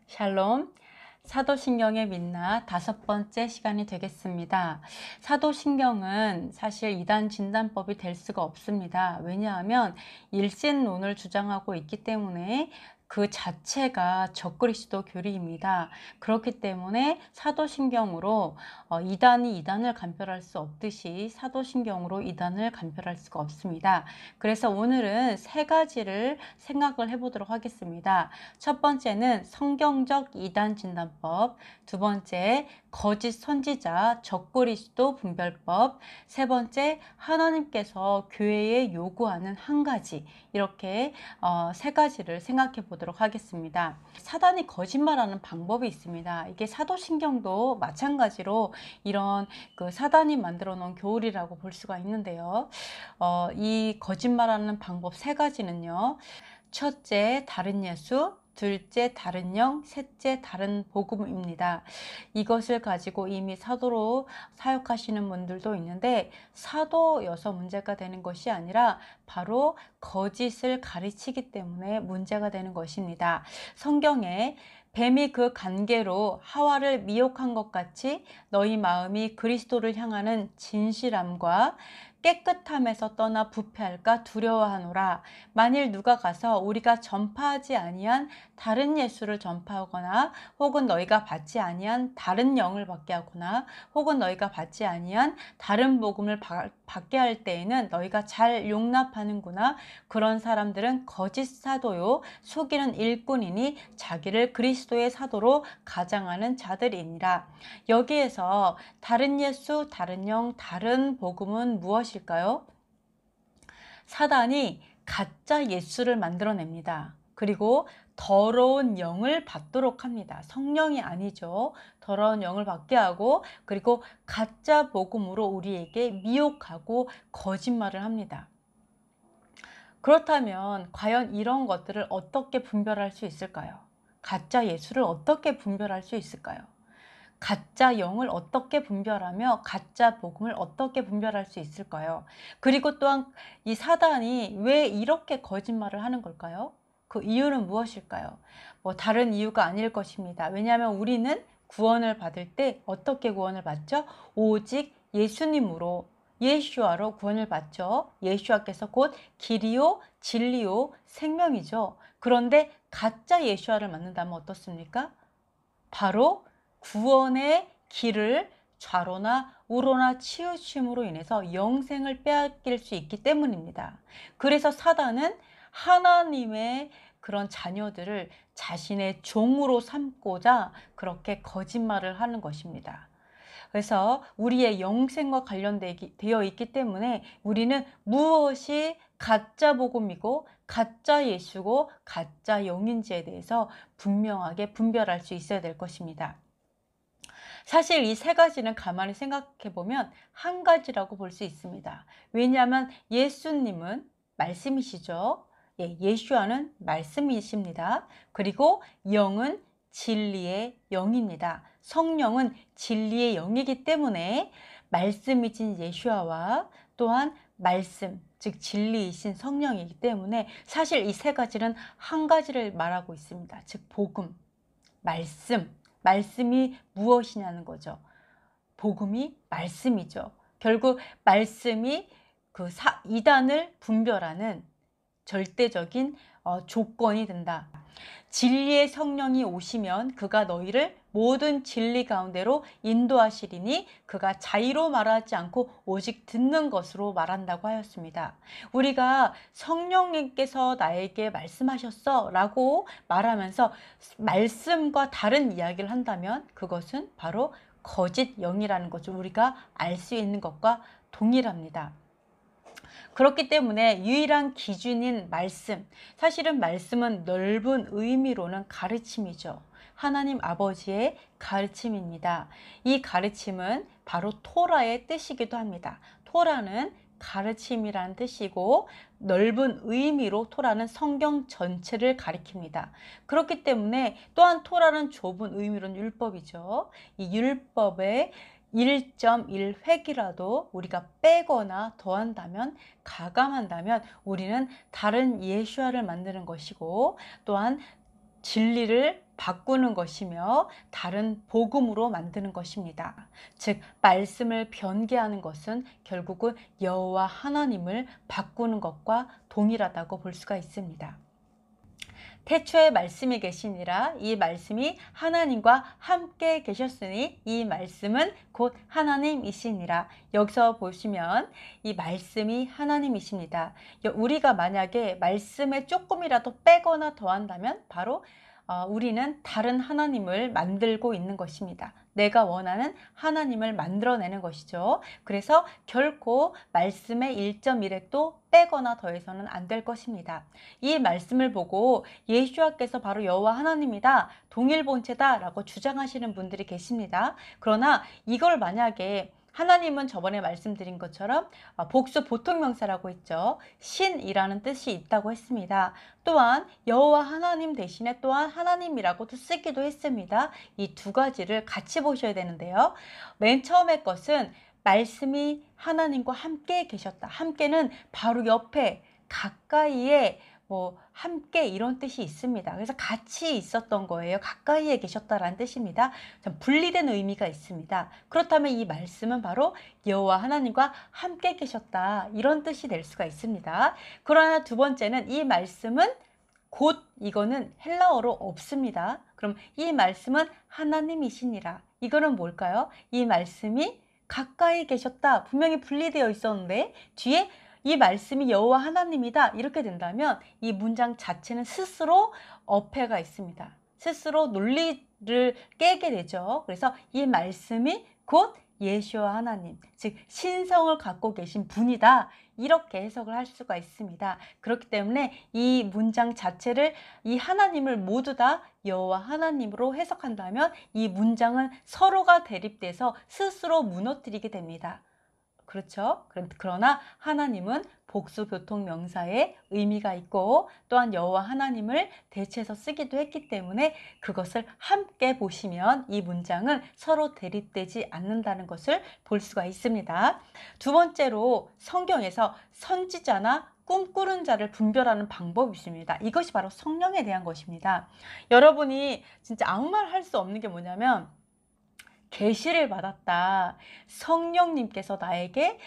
샬롬, 사도신경의 민낯 5번째 시간이 되겠습니다. 사도신경은 사실 이단 진단법이 될 수가 없습니다. 왜냐하면 일신론을 주장하고 있기 때문에 그 자체가 적그리스도 교리입니다. 그렇기 때문에 사도신경으로 이단이 이단을 간별할 수 없듯이 사도신경으로 이단을 간별할 수가 없습니다. 그래서 오늘은 세 가지를 생각을 해보도록 하겠습니다. 첫 번째는 성경적 이단 진단법, 두 번째 거짓 선지자 적그리스도 분별법, 세 번째 하나님께서 교회에 요구하는 한 가지, 이렇게 세 가지를 생각해 보도록 하겠습니다. 사단이 거짓말하는 방법이 있습니다. 이게 사도신경도 마찬가지로 이런 그 사단이 만들어 놓은 교리라고 볼 수가 있는데요. 이 거짓말하는 방법 세 가지는요. 첫째, 다른 예수, 둘째, 다른 영, 셋째, 다른 복음입니다. 이것을 가지고 이미 사도로 사역하시는 분들도 있는데 사도여서 문제가 되는 것이 아니라 바로 거짓을 가르치기 때문에 문제가 되는 것입니다. 성경에 뱀이 그 관계로 하와를 미혹한 것 같이 너희 마음이 그리스도를 향하는 진실함과 깨끗함에서 떠나 부패할까 두려워하노라. 만일 누가 가서 우리가 전파하지 아니한 다른 예수를 전파하거나 혹은 너희가 받지 아니한 다른 영을 받게 하거나 혹은 너희가 받지 아니한 다른 복음을 받게 할 때에는 너희가 잘 용납하는구나. 그런 사람들은 거짓 사도요 속이는 일꾼이니 자기를 그리스도의 사도로 가장하는 자들이니라. 여기에서 다른 예수, 다른 영, 다른 복음은 무엇일까요? 사단이 가짜 예수를 만들어냅니다. 그리고 더러운 영을 받도록 합니다. 성령이 아니죠. 더러운 영을 받게 하고 그리고 가짜 복음으로 우리에게 미혹하고 거짓말을 합니다. 그렇다면 과연 이런 것들을 어떻게 분별할 수 있을까요? 가짜 예수를 어떻게 분별할 수 있을까요? 가짜 영을 어떻게 분별하며 가짜 복음을 어떻게 분별할 수 있을까요? 그리고 또한 이 사단이 왜 이렇게 거짓말을 하는 걸까요? 그 이유는 무엇일까요? 다른 이유가 아닐 것입니다. 왜냐하면 우리는 구원을 받을 때 어떻게 구원을 받죠? 오직 예수님으로 예슈아로 구원을 받죠. 예슈아께서 곧 길이요 진리요 생명이죠. 그런데 가짜 예슈아를 만난다면 어떻습니까? 바로 구원의 길을 좌로나 우로나 치우침으로 인해서 영생을 빼앗길 수 있기 때문입니다. 그래서 사단은 하나님의 그런 자녀들을 자신의 종으로 삼고자 그렇게 거짓말을 하는 것입니다. 그래서 우리의 영생과 관련되어 있기 때문에 우리는 무엇이 가짜 복음이고 가짜 예수고 가짜 영인지에 대해서 분명하게 분별할 수 있어야 될 것입니다. 사실 이 세 가지는 가만히 생각해 보면 한 가지라고 볼 수 있습니다. 왜냐하면 예수님은 말씀이시죠. 예슈아는 말씀이십니다. 그리고 영은 진리의 영입니다. 성령은 진리의 영이기 때문에 말씀이신 예슈아와 또한 말씀, 즉 진리이신 성령이기 때문에 사실 이 세 가지는 한 가지를 말하고 있습니다. 즉 복음, 말씀, 말씀이 무엇이냐는 거죠. 복음이 말씀이죠. 결국 말씀이 그 이단을 분별하는 절대적인 조건이 된다. 진리의 성령이 오시면 그가 너희를 모든 진리 가운데로 인도하시리니 그가 자의로 말하지 않고 오직 듣는 것으로 말한다고 하였습니다. 우리가 성령님께서 나에게 말씀하셨어 라고 말하면서 말씀과 다른 이야기를 한다면 그것은 바로 거짓 영이라는 것을 우리가 알 수 있는 것과 동일합니다. 그렇기 때문에 유일한 기준인 말씀, 사실은 말씀은 넓은 의미로는 가르침이죠. 하나님 아버지의 가르침입니다. 이 가르침은 바로 토라의 뜻이기도 합니다. 토라는 가르침이라는 뜻이고 넓은 의미로 토라는 성경 전체를 가리킵니다. 그렇기 때문에 또한 토라는 좁은 의미로는 율법이죠. 이 율법의 1.1획이라도 우리가 빼거나 더한다면 가감한다면 우리는 다른 예수아를 만드는 것이고 또한 진리를 바꾸는 것이며 다른 복음으로 만드는 것입니다. 즉 말씀을 변개하는 것은 결국은 여호와 하나님을 바꾸는 것과 동일하다고 볼 수가 있습니다. 태초에 말씀이 계시니라. 이 말씀이 하나님과 함께 계셨으니 이 말씀은 곧 하나님이시니라. 여기서 보시면 이 말씀이 하나님이십니다. 우리가 만약에 말씀에 조금이라도 빼거나 더한다면 바로 우리는 다른 하나님을 만들고 있는 것입니다. 내가 원하는 하나님을 만들어내는 것이죠. 그래서 결코 말씀의 1.1획도 빼거나 더해서는 안 될 것입니다. 이 말씀을 보고 예수와께서 바로 여호와 하나님이다, 동일본체다 라고 주장하시는 분들이 계십니다. 그러나 이걸 만약에 하나님은 저번에 말씀드린 것처럼 복수 보통명사라고 했죠. 신이라는 뜻이 있다고 했습니다. 또한 여호와 하나님 대신에 또한 하나님이라고도 쓰기도 했습니다. 이 두 가지를 같이 보셔야 되는데요. 맨 처음의 것은 말씀이 하나님과 함께 계셨다. 함께는 바로 옆에 가까이에 함께 이런 뜻이 있습니다. 그래서 같이 있었던 거예요. 가까이에 계셨다라는 뜻입니다. 좀 분리된 의미가 있습니다. 그렇다면 이 말씀은 바로 여호와 하나님과 함께 계셨다, 이런 뜻이 될 수가 있습니다. 그러나 두 번째는 이 말씀은 곧, 이거는 헬라어로 없습니다. 그럼 이 말씀은 하나님이시니라. 이거는 뭘까요? 이 말씀이 가까이 계셨다, 분명히 분리되어 있었는데 뒤에 이 말씀이 여호와 하나님이다 이렇게 된다면 이 문장 자체는 스스로 어폐가 있습니다. 스스로 논리를 깨게 되죠. 그래서 이 말씀이 곧 예수와 하나님, 즉 신성을 갖고 계신 분이다, 이렇게 해석을 할 수가 있습니다. 그렇기 때문에 이 문장 자체를, 이 하나님을 모두 다 여호와 하나님으로 해석한다면 이 문장은 서로가 대립돼서 스스로 무너뜨리게 됩니다. 그렇죠? 그러나 하나님은 복수 교통 명사의 의미가 있고 또한 여호와 하나님을 대체해서 쓰기도 했기 때문에 그것을 함께 보시면 이 문장은 서로 대립되지 않는다는 것을 볼 수가 있습니다. 두 번째로 성경에서 선지자나 꿈꾸는 자를 분별하는 방법이 있습니다. 이것이 바로 성령에 대한 것입니다. 여러분이 진짜 아무 말 할 수 없는 게 뭐냐면, 계시를 받았다, 성령님께서 나에게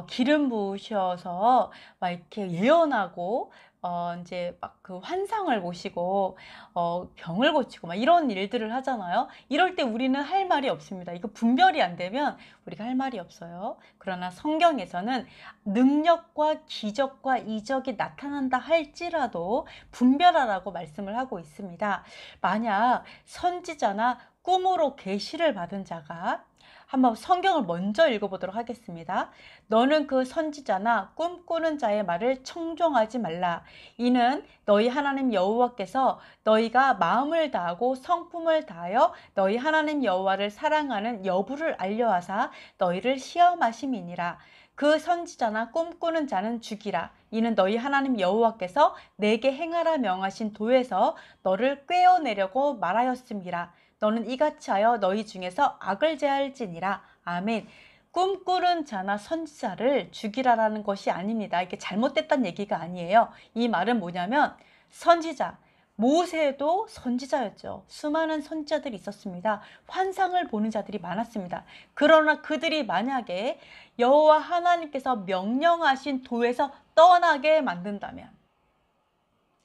기름 부으셔서 막 이렇게 예언하고 이제 막 그 환상을 보시고 병을 고치고 막 이런 일들을 하잖아요. 이럴 때 우리는 할 말이 없습니다. 이거 분별이 안 되면 우리가 할 말이 없어요. 그러나 성경에서는 능력과 기적과 이적이 나타난다 할지라도 분별하라고 말씀을 하고 있습니다. 만약 선지자나 꿈으로 계시를 받은 자가, 한번 성경을 먼저 읽어보도록 하겠습니다. 너는 그 선지자나 꿈꾸는 자의 말을 청종하지 말라. 이는 너희 하나님 여호와께서 너희가 마음을 다하고 성품을 다하여 너희 하나님 여호와를 사랑하는 여부를 알려하사 너희를 시험하심이니라. 그 선지자나 꿈꾸는 자는 죽이라. 이는 너희 하나님 여호와께서 내게 행하라 명하신 도에서 너를 꿰어내려고 말하였음이라. 너는 이같이 하여 너희 중에서 악을 제할지니라. 아멘. 꿈꾸는 자나 선지자를 죽이라라는 것이 아닙니다. 이게 잘못됐다는 얘기가 아니에요. 이 말은 뭐냐면, 선지자, 모세도 선지자였죠. 수많은 선지자들이 있었습니다. 환상을 보는 자들이 많았습니다. 그러나 그들이 만약에 여호와 하나님께서 명령하신 도에서 떠나게 만든다면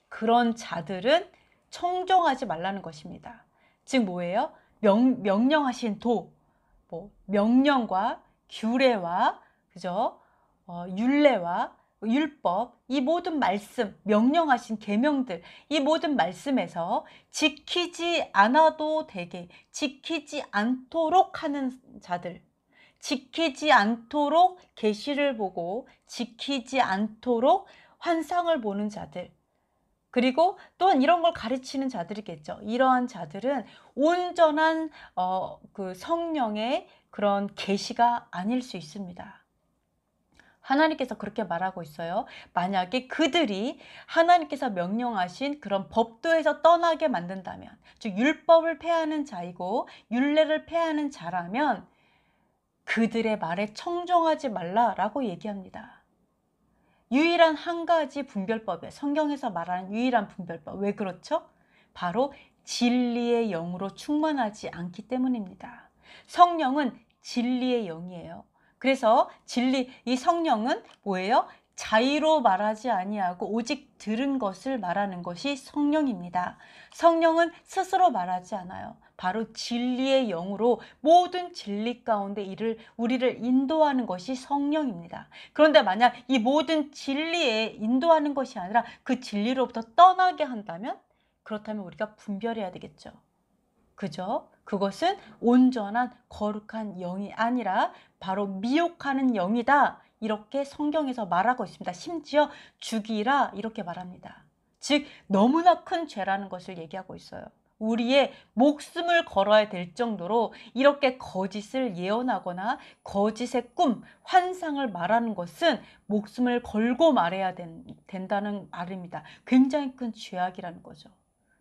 그런 자들은 청종하지 말라는 것입니다. 즉 뭐예요? 명령하신 도, 명령과 규례와, 그죠? 율례와 율법, 이 모든 말씀, 명령하신 계명들, 이 모든 말씀에서 지키지 않아도 되게, 지키지 않도록 하는 자들, 지키지 않도록 계시를 보고 지키지 않도록 환상을 보는 자들, 그리고 또한 이런 걸 가르치는 자들이겠죠. 이러한 자들은 온전한 그 성령의 그런 계시가 아닐 수 있습니다. 하나님께서 그렇게 말하고 있어요. 만약에 그들이 하나님께서 명령하신 그런 법도에서 떠나게 만든다면, 즉 율법을 폐하는 자이고 율례를 폐하는 자라면 그들의 말에 청종하지 말라라고 얘기합니다. 유일한 한 가지 분별법이에요. 성경에서 말하는 유일한 분별법. 왜 그렇죠? 바로 진리의 영으로 충만하지 않기 때문입니다. 성령은 진리의 영이에요. 그래서 이 성령은 뭐예요? 자의로 말하지 아니하고 오직 들은 것을 말하는 것이 성령입니다. 성령은 스스로 말하지 않아요. 바로 진리의 영으로 모든 진리 가운데 우리를 인도하는 것이 성령입니다. 그런데 만약 이 모든 진리에 인도하는 것이 아니라 그 진리로부터 떠나게 한다면, 그렇다면 우리가 분별해야 되겠죠. 그죠? 그것은 온전한 거룩한 영이 아니라 바로 미혹하는 영이다. 이렇게 성경에서 말하고 있습니다. 심지어 죽이라 이렇게 말합니다. 즉 너무나 큰 죄라는 것을 얘기하고 있어요. 우리의 목숨을 걸어야 될 정도로 이렇게 거짓을 예언하거나 거짓의 꿈, 환상을 말하는 것은 목숨을 걸고 말해야 된다는 말입니다. 굉장히 큰 죄악이라는 거죠.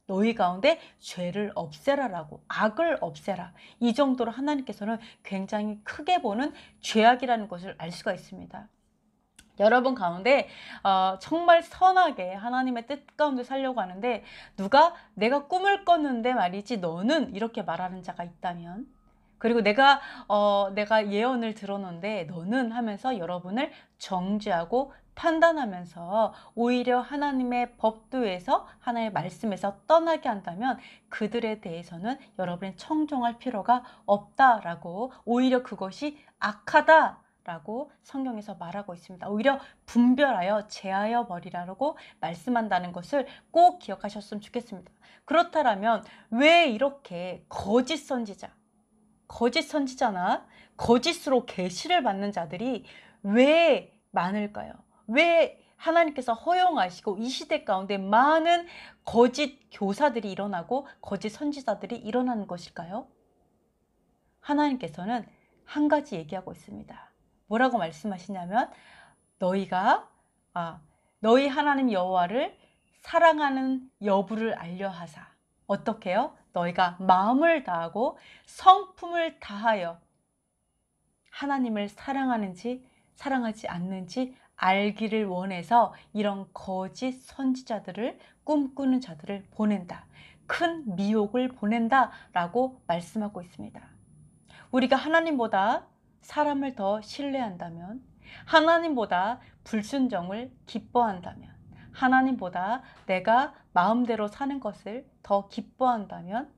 너희 가운데 죄를 없애라라고, 악을 없애라. 이 정도로 하나님께서는 굉장히 크게 보는 죄악이라는 것을 알 수가 있습니다. 여러분 가운데 정말 선하게 하나님의 뜻 가운데 살려고 하는데 누가 내가 꿈을 꿨는데 말이지 너는 이렇게 말하는 자가 있다면, 그리고 내가 예언을 들었는데 너는 하면서 여러분을 정죄하고 판단하면서 오히려 하나님의 법도에서 하나님의 말씀에서 떠나게 한다면 그들에 대해서는 여러분이 청종할 필요가 없다라고, 오히려 그것이 악하다 라고 성경에서 말하고 있습니다. 오히려 분별하여 제하여 버리라고 말씀한다는 것을 꼭 기억하셨으면 좋겠습니다. 그렇다면 왜 이렇게 거짓 선지자나 거짓으로 계시를 받는 자들이 왜 많을까요? 왜 하나님께서 허용하시고 이 시대 가운데 많은 거짓 교사들이 일어나고 거짓 선지자들이 일어나는 것일까요? 하나님께서는 한 가지 얘기하고 있습니다. 뭐라고 말씀하시냐면 너희 하나님 여호와를 사랑하는 여부를 알려하사. 어떻게요? 너희가 마음을 다하고 성품을 다하여 하나님을 사랑하는지 사랑하지 않는지 알기를 원해서 이런 거짓 선지자들을, 꿈꾸는 자들을 보낸다. 큰 미혹을 보낸다 라고 말씀하고 있습니다. 우리가 하나님보다 사람을 더 신뢰한다면, 하나님보다 불순종을 기뻐한다면, 하나님보다 내가 마음대로 사는 것을 더 기뻐한다면,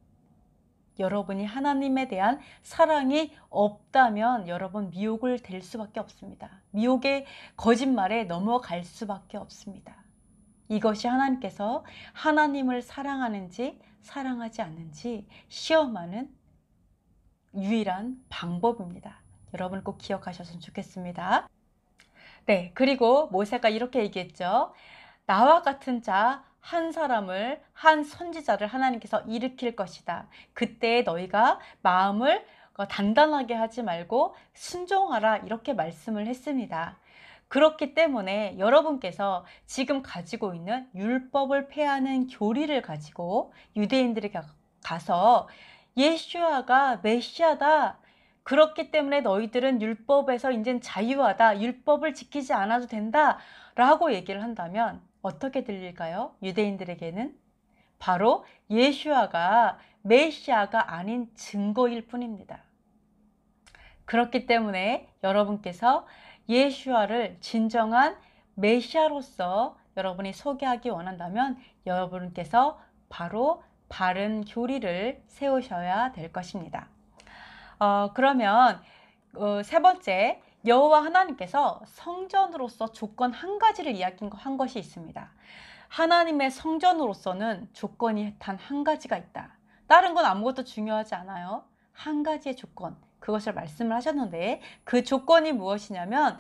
여러분이 하나님에 대한 사랑이 없다면 여러분 미혹을 될 수밖에 없습니다. 미혹의 거짓말에 넘어갈 수밖에 없습니다. 이것이 하나님께서 하나님을 사랑하는지 사랑하지 않는지 시험하는 유일한 방법입니다. 여러분 꼭 기억하셨으면 좋겠습니다. 네, 그리고 모세가 이렇게 얘기했죠. 나와 같은 자 한 사람을, 한 선지자를 하나님께서 일으킬 것이다. 그때 너희가 마음을 단단하게 하지 말고 순종하라, 이렇게 말씀을 했습니다. 그렇기 때문에 여러분께서 지금 가지고 있는 율법을 폐하는 교리를 가지고 유대인들이 가서 예수아가 메시아다, 그렇기 때문에 너희들은 율법에서 이젠 자유하다, 율법을 지키지 않아도 된다 라고 얘기를 한다면 어떻게 들릴까요? 유대인들에게는 바로 예수아가 메시아가 아닌 증거일 뿐입니다. 그렇기 때문에 여러분께서 예수아를 진정한 메시아로서 여러분이 소개하기 원한다면 여러분께서 바로 바른 교리를 세우셔야 될 것입니다. 그러면 세 번째, 여호와 하나님께서 성전으로서 조건 한 가지를 이야기한 것이 있습니다. 하나님의 성전으로서는 조건이 단 한 가지가 있다. 다른 건 아무것도 중요하지 않아요. 한 가지의 조건, 그것을 말씀을 하셨는데 그 조건이 무엇이냐면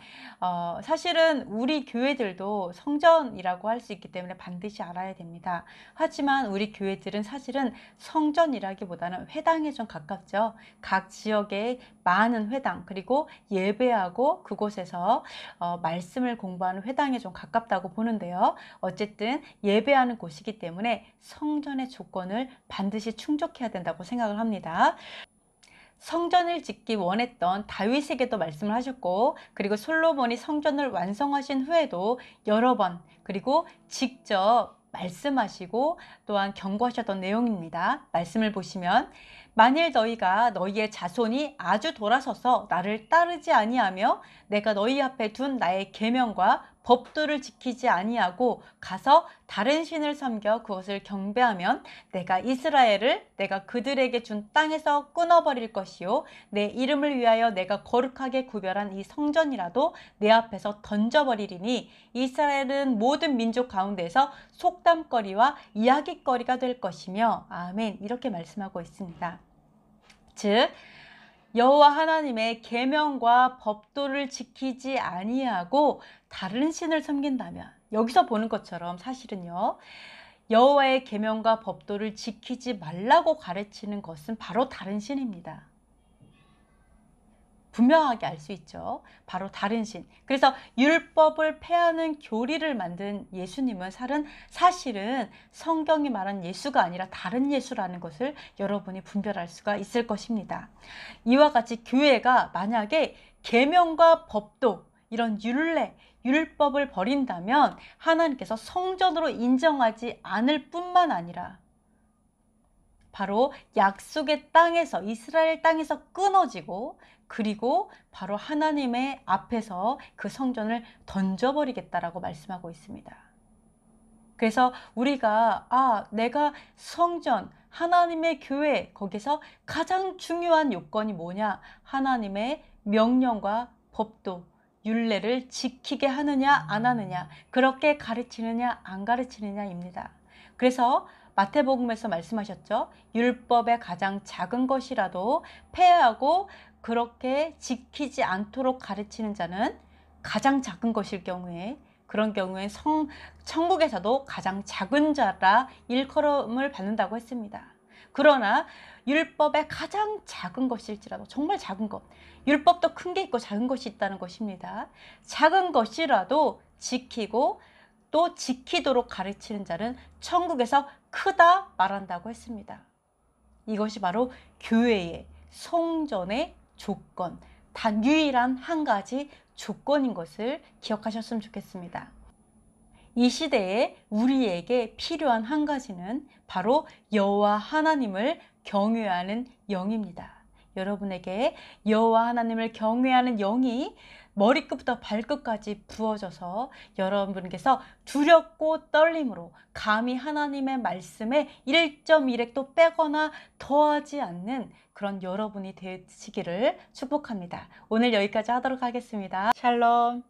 사실은 우리 교회들도 성전이라고 할 수 있기 때문에 반드시 알아야 됩니다. 하지만 우리 교회들은 사실은 성전이라기보다는 회당에 좀 가깝죠. 각 지역의 많은 회당, 그리고 예배하고 그곳에서 말씀을 공부하는 회당에 좀 가깝다고 보는데요. 어쨌든 예배하는 곳이기 때문에 성전의 조건을 반드시 충족해야 된다고 생각을 합니다. 성전을 짓기 원했던 다윗에게도 말씀을 하셨고, 그리고 솔로몬이 성전을 완성하신 후에도 여러 번, 그리고 직접 말씀하시고 또한 경고하셨던 내용입니다. 말씀을 보시면 만일 너희가 너희의 자손이 아주 돌아서서 나를 따르지 아니하며 내가 너희 앞에 둔 나의 계명과 법도를 지키지 아니하고 가서 다른 신을 섬겨 그것을 경배하면 내가 이스라엘을 내가 그들에게 준 땅에서 끊어버릴 것이요 내 이름을 위하여 내가 거룩하게 구별한 이 성전이라도 내 앞에서 던져버리리니 이스라엘은 모든 민족 가운데서 속담거리와 이야깃거리가 될 것이며 아멘. 이렇게 말씀하고 있습니다. 즉 여호와 하나님의 계명과 법도를 지키지 아니하고 다른 신을 섬긴다면, 여기서 보는 것처럼 사실은요, 여호와의 계명과 법도를 지키지 말라고 가르치는 것은 바로 다른 신입니다. 분명하게 알 수 있죠. 바로 다른 신. 그래서 율법을 폐하는 교리를 만든 예수님은 사실은 성경이 말한 예수가 아니라 다른 예수라는 것을 여러분이 분별할 수가 있을 것입니다. 이와 같이 교회가 만약에 계명과 법도, 이런 율법을 버린다면 하나님께서 성전으로 인정하지 않을 뿐만 아니라 바로 약속의 땅에서, 이스라엘 땅에서 끊어지고, 그리고 바로 하나님의 앞에서 그 성전을 던져버리겠다라고 말씀하고 있습니다. 그래서 우리가 내가 성전, 하나님의 교회, 거기서 가장 중요한 요건이 뭐냐? 하나님의 명령과 법도, 율례를 지키게 하느냐 안 하느냐, 그렇게 가르치느냐 안 가르치느냐입니다. 그래서 마태복음에서 말씀하셨죠. 율법의 가장 작은 것이라도 폐하고 그렇게 지키지 않도록 가르치는 자는 가장 작은 것일 경우에, 그런 경우에 천국에서도 가장 작은 자라 일컬음을 받는다고 했습니다. 그러나 율법의 가장 작은 것일지라도, 정말 작은 것, 율법도 큰 게 있고 작은 것이 있다는 것입니다. 작은 것이라도 지키고 또 지키도록 가르치는 자는 천국에서 크다 말한다고 했습니다. 이것이 바로 교회의, 성전의 조건, 단 유일한 한 가지 조건인 것을 기억하셨으면 좋겠습니다. 이 시대에 우리에게 필요한 한 가지는 바로 여호와 하나님을 경외하는 영입니다. 여러분에게 여호와 하나님을 경외하는 영이 머리끝부터 발끝까지 부어져서 여러분께서 두렵고 떨림으로 감히 하나님의 말씀에 1.1획도 빼거나 더하지 않는 그런 여러분이 되시기를 축복합니다. 오늘 여기까지 하도록 하겠습니다. 샬롬.